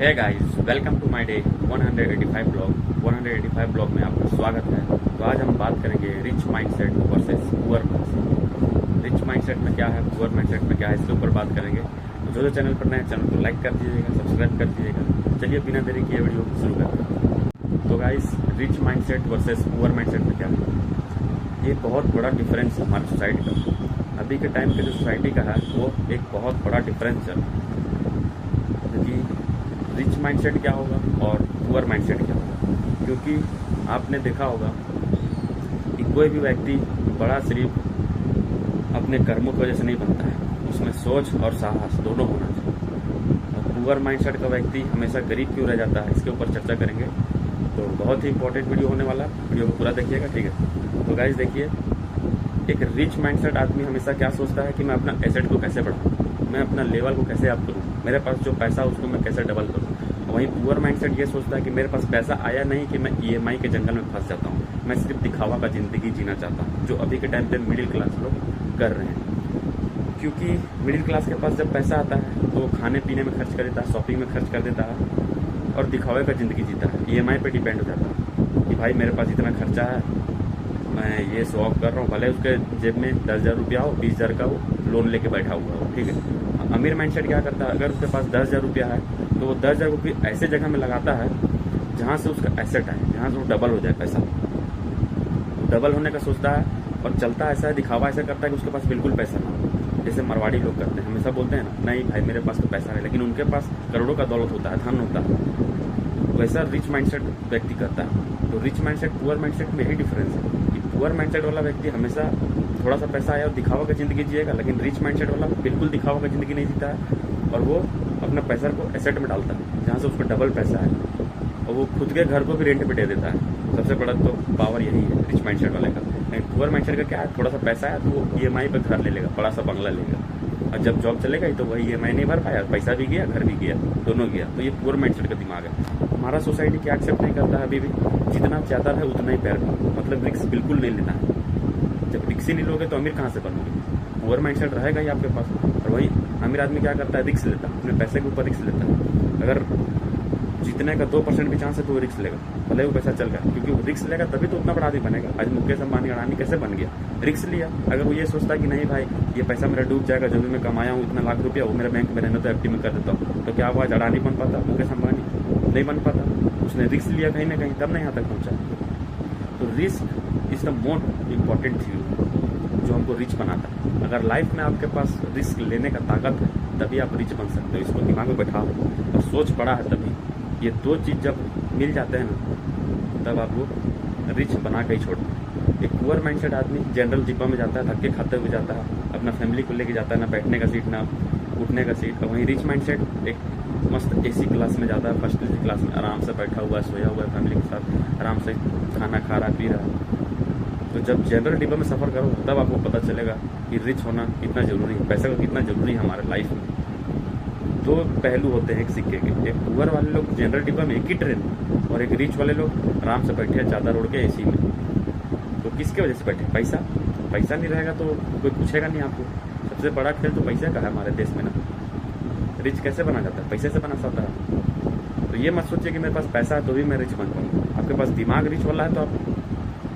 Hey guys, welcome to my day 185 blog में आपका स्वागत है। तो आज हम बात करेंगे rich mindset versus poor mindset. Rich mindset में क्या है, पुअर माइंडसेट में क्या है, इसके ऊपर बात करेंगे। तो जो चैनल पर नए चैनल को लाइक कर दीजिएगा, सब्सक्राइब कर दीजिएगा। चलिए बिना देरी किए वीडियो शुरू करते हैं। तो guys, rich mindset versus poor mindset में क्या है, ये बहुत बड़ा डिफरेंस है हमारी सोसाइटी का। अभी के टाइम पे जो सोसाइटी का है वो एक बहुत बड़ा डिफरेंस है, क्योंकि रिच माइंडसेट क्या होगा और पुअर माइंडसेट क्या होगा। क्योंकि आपने देखा होगा कि कोई भी व्यक्ति बड़ा सिर्फ अपने कर्मों की वजह से नहीं बनता है, उसमें सोच और साहस दोनों होना चाहिए। और पुअर माइंडसेट का व्यक्ति हमेशा गरीब क्यों रह जाता है, इसके ऊपर चर्चा करेंगे। तो बहुत ही इंपॉर्टेंट वीडियो होने वाला है, वीडियो को पूरा देखिएगा, ठीक है। तो गाइस देखिए, एक रिच माइंडसेट आदमी हमेशा क्या सोचता है कि मैं अपना एसेट को कैसे बढ़ाऊँ, मैं अपना लेवल को कैसे अप करूँ, मेरे पास जो पैसा उसको मैं कैसे डबल करूँ। वहीं पुअर माइंडसेट ये सोचता है कि मेरे पास पैसा आया नहीं कि मैं ईएमआई के जंगल में फंस जाता हूँ, मैं सिर्फ दिखावा का ज़िंदगी जीना चाहता हूँ, जो अभी के टाइम पे मिडिल क्लास लोग कर रहे हैं। क्योंकि मिडिल क्लास के पास जब पैसा आता है तो वो खाने पीने में खर्च कर देता है, शॉपिंग में खर्च कर देता है और दिखावे का ज़िंदगी जीता है, ईएमआई पे डिपेंड हो जाता है कि भाई मेरे पास इतना खर्चा है, मैं ये शो ऑफ कर रहा हूँ। भले उसके जेब में 10,000 रुपया हो, 20,000 का हो, लोन लेके बैठा हुआ हो, ठीक है। अमीर माइंडसेट क्या करता है, अगर उसके पास 10,000 रुपया है तो वो 10,000 रुपये ऐसे जगह में लगाता है जहाँ से उसका एसेट आए, जहाँ से वो डबल हो जाए पैसा। डबल होने का सोचता है और चलता ऐसा है, दिखावा ऐसा करता है कि उसके पास बिल्कुल पैसा ना हो। जैसे मरवाड़ी लोग करते हैं, हमेशा बोलते हैं ना, नहीं भाई मेरे पास तो पैसा है, लेकिन उनके पास करोड़ों का दौलत होता है, धन होता है। वैसा रिच माइंडसेट व्यक्ति करता है। तो रिच माइंडसेट पुअर माइंडसेट में यही डिफरेंस है कि पुअर माइंडसेट वाला व्यक्ति हमेशा थोड़ा सा पैसा आया और दिखावा का ज़िंदगी जिएगा, लेकिन रिच माइंडसेट वाला बिल्कुल दिखावा का ज़िंदगी नहीं जीता है और वो अपना पैसा को एसेट में डालता है जहाँ से उसको डबल पैसा है, और वो खुद के घर को भी रेंट पे दे देता है। सबसे बड़ा तो पावर यही है रिच माइंडसेट वाले का। लेकिन पुअर माइंडसेट का क्या है, थोड़ा सा पैसा है तो वो ईएमआई पे घर ले लेगा, बड़ा सा बंगला लेगा, और जब जॉब चलेगा ही तो वही ईएमआई नहीं भर पाया, पैसा भी गया, घर भी गया, दोनों गया। तो ये पुअर माइंडसेट का दिमाग है। हमारा सोसाइटी क्या एक्सेप्ट नहीं करता है अभी भी, जितना ज़्यादा है उतना ही पैर का, मतलब रिस्क बिल्कुल नहीं लेना है। जब रिक्स ही नहीं लोगे तो अमीर कहाँ से बनोगे। पुअर माइंडसेट रहेगा ही आपके पास। और वही अमीर आदमी क्या करता है, रिक्स लेता है, अपने पैसे के ऊपर रिक्स लेता है। अगर जीतने का 2% भी चांस है तो वो रिक्स लेगा, भले वो पैसा चल गया, क्योंकि वो रिक्स लेगा तभी तो उतना बड़ा आदमी बनेगा। आज मुकेश अंबानी अडानी कैसे बन गया, रिक्स लिया। अगर वो ये सोचता है कि नहीं भाई ये पैसा मेरा डूब जाएगा, जो भी मैं कमाया हूँ इतना लाख रुपया, वो मेरे बैंक में रहना तो एफडी में कर देता हूँ, तो क्या वो आज अडानी बन पाता, मुकेश अंबानी नहीं बन पाता। उसने रिक्स लिया कहीं ना कहीं, तब नहीं यहाँ तक पहुँचा। तो risk is the most important thing जो हमको रिच बनाता है। अगर लाइफ में आपके पास रिस्क लेने का ताकत है तभी आप रिच बन सकते हो। इसको दिमाग में बैठाओ और सोच पड़ा है तभी। ये दो चीज़ जब मिल जाते हैं ना, तब आपको रिच बना के ही छोड़ते हैं। एक पुअर माइंडसेट आदमी जनरल डिब्बा में जाता है, धक्के खाते हुए जाता है, अपना फैमिली को लेके जाता है, ना बैठने का सीट ना उठने का सीट। और वहीं रिच माइंडसेट एक मस्त एसी क्लास में जाता है, फर्स्ट एसी क्लास में आराम से बैठा हुआ है, सोया हुआ है, फैमिली के साथ आराम से खाना खा रहा पी रहा है। तो जब जनरल डिब्बा में सफ़र करो तब आपको पता चलेगा कि रिच होना कितना ज़रूरी है, पैसा का कितना ज़रूरी है हमारे लाइफ में। दो पहलू होते हैं एक सिक्के के। एक पुअर वाले लोग जनरल डिब्बा में एक ही ट्रेन, और एक रिच वाले लोग आराम से बैठे हैं चादर ओढ़ के एसी में। तो किसके वजह से बैठे, पैसा। पैसा नहीं रहेगा तो कोई पूछेगा नहीं आपको। सबसे बड़ा खेल तो पैसे का है हमारे देश में ना। रिच कैसे बना जाता है, पैसे से बना सकता है। तो ये मत सोचिए कि मेरे पास पैसा है तो भी मैं रिच बन पाऊँगा। आपके पास दिमाग रिच वाला है तो आप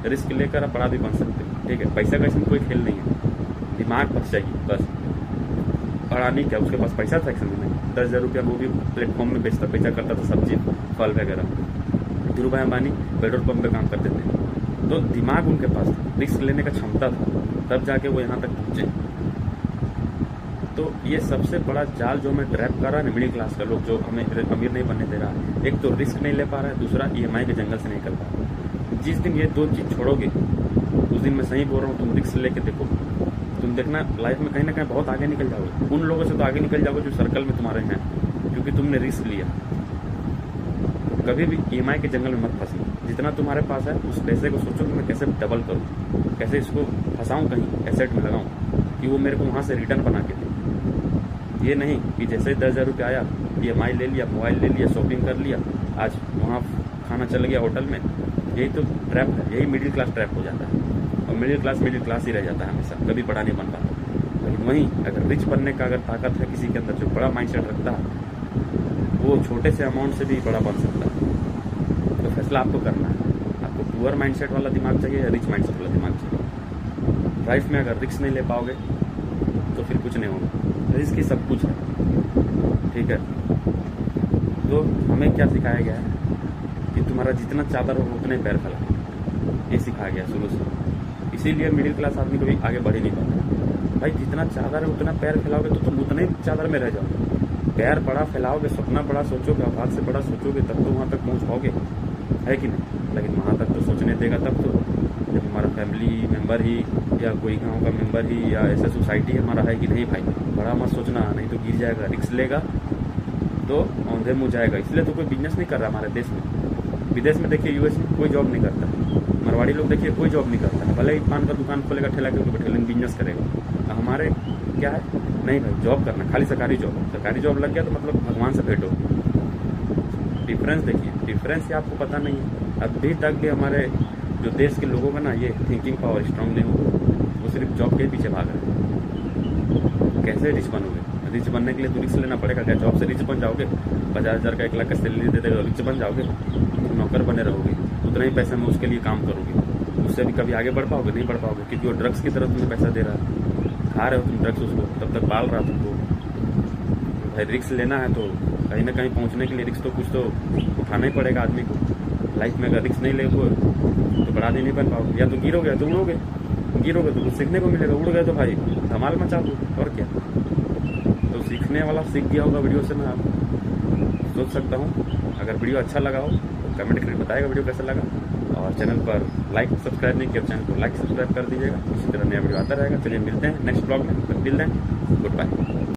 रिस्क लेकर आप बड़ा भी बन सकते हैं, ठीक है। पैसा का इसमें कोई खेल नहीं है, दिमाग बस चाहिए बस। अडानी क्या, उसके पास पैसा था एक समय में, 10,000 रुपया वो भी प्लेटफॉर्म में बेचता, बेचा करता था सब्जी फल वगैरह। धीरू भाई अंबानी पेट्रोल पंप पे काम करते थे। तो दिमाग उनके पास था, रिस्क लेने का क्षमता था, तब जाके वो यहाँ तक पहुँचे। तो ये सबसे बड़ा जाल जो हमें ट्रैप कर रहा है ना मिडिल क्लास का लोग, जो हमें अमीर नहीं बनने दे रहा है। एक तो रिस्क नहीं ले पा रहा है, दूसरा ईएमआई के जंगल से नहीं निकल पा रहा है। जिस दिन ये दो चीज़ छोड़ोगे उस दिन मैं सही बोल रहा हूँ, तुम रिस्क लेके देखो, तुम देखना लाइफ में कहीं ना कहीं बहुत आगे निकल जाओगे। उन लोगों से तो आगे निकल जाओगे जो सर्कल में तुम्हारे हैं, क्योंकि तुमने रिस्क लिया। कभी भी ईएमआई के जंगल में मत फंसी। जितना तुम्हारे पास है उस पैसे को सोचो कि मैं कैसे डबल करूँ, कैसे इसको फंसाऊँ कहीं एसेट में लगाऊँ कि वो मेरे को वहाँ से रिटर्न बना के दे। ये नहीं कि जैसे ही 10,000 रुपया आया, ईएमआई ले लिया, मोबाइल ले लिया, शॉपिंग कर लिया, आज वहाँ खाना चल गया होटल में। यही तो ट्रैप है, यही मिडिल क्लास ट्रैप हो जाता है। और मिडिल क्लास ही रह जाता है हमेशा, कभी बड़ा नहीं बन पाता। लेकिन वहीं अगर रिच बनने का अगर ताकत है किसी के अंदर, जो बड़ा माइंडसेट रखता है, वो छोटे से अमाउंट से भी बड़ा बन सकता है। तो फैसला आपको करना है, आपको पुअर माइंडसेट वाला दिमाग चाहिए या रिच माइंडसेट वाला दिमाग चाहिए। लाइफ में अगर रिस्क नहीं ले पाओगे तो फिर कुछ नहीं होगा। रिस्क ही सब कुछ है, ठीक है। तो हमें क्या सिखाया गया है कि तुम्हारा जितना चादर हो उतने पैर फैलाओ, ये सिखाया गया शुरू से। इसीलिए मिडिल क्लास आदमी कभी आगे बढ़ ही नहीं पाता। भाई जितना चादर है उतना पैर फैलाओगे तो तुम उतने ही चादर में रह जाओगे। पैर बड़ा फैलाओगे, सपना बड़ा सोचोगे, औकात से बड़ा सोचोगे, तब तो वहाँ तक पहुँच पाओगे, है कि नहीं। लेकिन वहाँ तक तो सोचने देगा तब तो जब हमारा फैमिली मेम्बर ही या कोई गांव का मेंबर ही या ऐसा सोसाइटी हमारा है कि नहीं भाई बड़ा मत सोचना, नहीं तो गिर जाएगा, रिस्क लेगा तो औंधे मुँह जाएगा। इसलिए तो कोई बिजनेस नहीं कर रहा हमारे देश में। विदेश में देखिए, यूएस में कोई जॉब नहीं करता है, मारवाड़ी लोग देखिए कोई जॉब नहीं करता है, भले ही पान का दुकान खोलेगा, ठेला के ऊपर ठेले बिजनेस करेगा। हमारे क्या है, नहीं भाई जॉब करना, खाली सरकारी जॉब लग गया तो मतलब भगवान से भेंटो। डिफरेंस देखिए, डिफरेंस ये आपको पता नहीं है। अभी तक भी हमारे जो देश के लोगों का ना ये थिंकिंग पावर स्ट्रांग नहीं हो, वो सिर्फ जॉब के पीछे भाग रहे हैं। कैसे रिच बनोगे? रिच बनने के लिए तो रिस्क लेना पड़ेगा। क्या जॉब से रिच बन जाओगे? 50,000 का 1 लाख का सैलरी दे देगा, रिच बन जाओगे? नौकर बने रहोगे, उतना ही पैसे में उसके लिए काम करोगे, उससे भी कभी आगे बढ़ पाओगे? नहीं बढ़ पाओगे, क्योंकि वो ड्रग्स की तरफ तुम्हें पैसा दे रहा है, खा रहे हो तुम ड्रग्स उसको, तब तक पाल रहा तुमको। भाई रिस्क लेना है तो कहीं ना कहीं पहुंचने के लिए रिस्क तो कुछ तो उठाना ही पड़ेगा आदमी को। लाइफ में अगर रिस्क नहीं लेगो तो बड़ा आदमी नहीं बन पाओगे। या तो गिरोगे या तो उड़ोगे, गिरोगे तो कुछ सीखने को मिलेगा, उड़ गए तो भाई धमाल मचा दो, और क्या। तो सीखने वाला सीख गया होगा वीडियो से, मैं आप सोच सकता हूँ। अगर वीडियो अच्छा लगा हो तो कमेंट करके बताएगा वीडियो कैसा लगा, और चैनल पर लाइक सब्सक्राइब नहीं किया चैनल को लाइक सब्सक्राइब कर दीजिएगा। इसी तरह नया वीडियो आता रहेगा। चलिए मिलते हैं नेक्स्ट ब्लॉग में, तब मिलते हैं, गुड बाय।